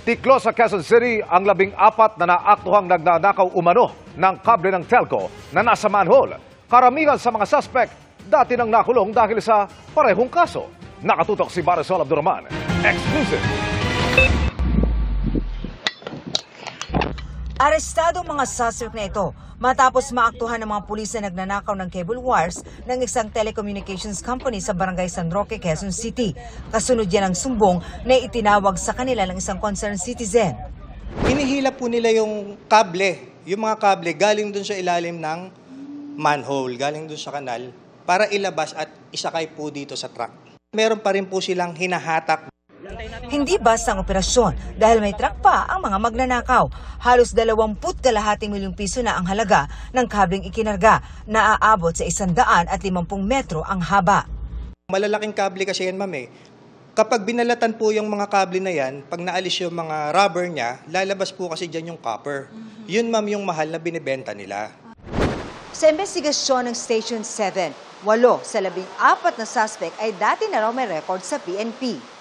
Tiklo sa Quezon City ang 14 na naaktuhang nagnanakaw umano ng kable ng telco na nasa manhole. Karamihan sa mga suspect dati nang nakulong dahil sa parehong kaso. Nakatutok si Marisol Abduraman. Exclusive. Arestado ang mga suspect na ito matapos maaktuhan ng mga pulis na nagnanakaw ng cable wires ng isang telecommunications company sa Barangay San Roque, Quezon City. Kasunod yan ang sumbong na itinawag sa kanila ng isang concerned citizen. Hinihila po nila yung kable, yung mga kable galing dun sa ilalim ng manhole, galing dun sa kanal, para ilabas at isakay po dito sa truck. Meron pa rin po silang hinahatak. Hindi basta ang operasyon dahil may truck pa ang mga magnanakaw. Halos 20 kalahating milyong piso na ang halaga ng kabling ikinarga na aabot sa 150 metro ang haba. Malalaking kable kasi yan, ma'am eh. Kapag binalatan po yung mga kable na yan, pag naalis yung mga rubber niya, lalabas po kasi dyan yung copper. Yun, ma'am, yung mahal na binibenta nila. Sa investigasyon ng Station 7, 8 sa 14 na suspect ay dati na raw may record sa PNP.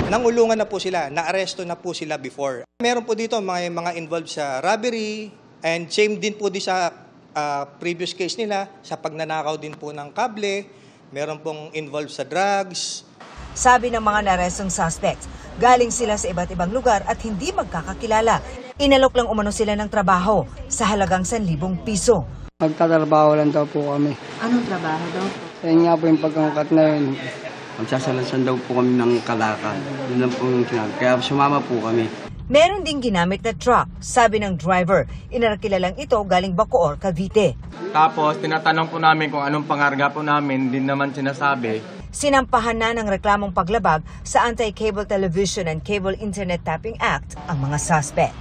Nangulungan na po sila, naaresto na po sila before. Meron po dito mga involved sa robbery and same din po di sa previous case nila sa pagnanakaw din po ng kable. Meron pong involved sa drugs. Sabi ng mga narestong suspects, galing sila sa iba't ibang lugar at hindi magkakakilala. Inalok lang umano sila ng trabaho sa halagang 1,000 piso. Magtatrabaho lang daw po kami. Anong trabaho daw? Yan nga po yung pagkangkat na yun. Magsasalansan daw po kami ng kalakal. Yun lang po yung sinabi. Kaya sumama po kami. Meron ding ginamit na truck. Sabi ng driver, inarakila lang ito galing Bacoor, Cavite. Tapos tinatanong po namin kung anong pangarga po namin, din naman sinasabi. Sinampahan na ng reklamong paglabag sa Anti-Cable Television and Cable Internet Tapping Act ang mga suspect.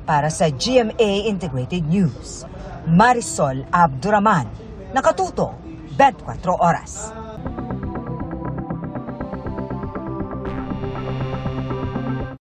Para sa GMA Integrated News, Marisol Abduraman, nakatuto, 24 oras.